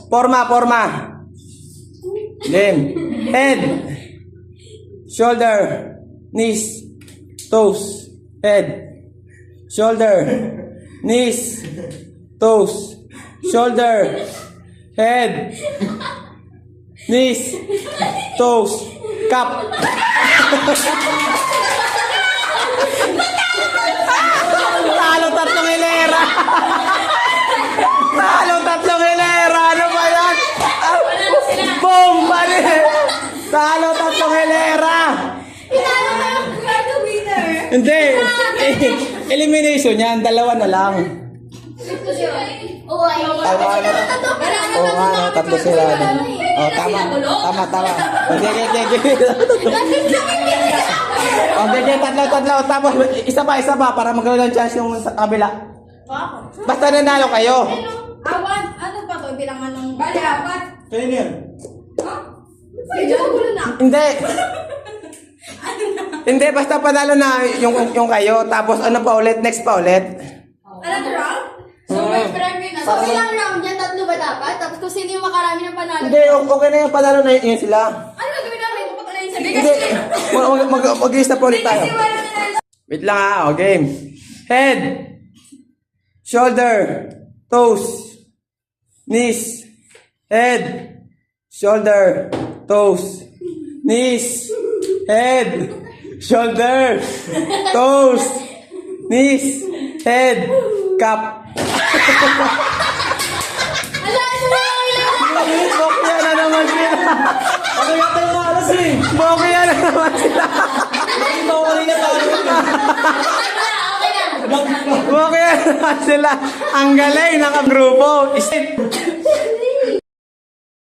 Forma. Game. Head. Shoulder. Knees. Toes. Head. Shoulder. Knees. Toes. Shoulder. Head. Knees. Toes. Cup. Talo tatlong hilera. Ano ba yan? Boom! Bali! Talo tatlong hilera. Inalo ka yung card winner. Hindi. Elimination yan. Dalawa na lang. Oo, ay. Oo nga, no, tatlo sila. Oh, tama. Okay, tatlo. Tapos isa pa para magkaroon ng chance yung sa kabila. Basta nanalo kayo. Awan, ano pa to? Bilangan ng... Bali, apat. Kaya yan. Medyo magulo na. Hindi, basta panalo na yung kayo. Tapos ano pa ulit? Next pa ulit. Another round? So, may premyo na. So, ilang round yan? Tatlo ba dapat? Tapos kung sino yung makarami ng panalo? Hindi, okay na yung panalo na yun sila. Ano gagawin namin? Papatalayin sa Hindi, mag-i-stop ulit tayo. Wait lang ha, okay. Head, shoulder, toes, knees, head, shoulder, toes, knees, head, shoulder, toes, knees, head, cup. Bokya na naman sila. Ako yata yung alas eh. Bokya na naman sila. Hindi ako kanina Bokya na naman sila. Ang galing, nakagrupo.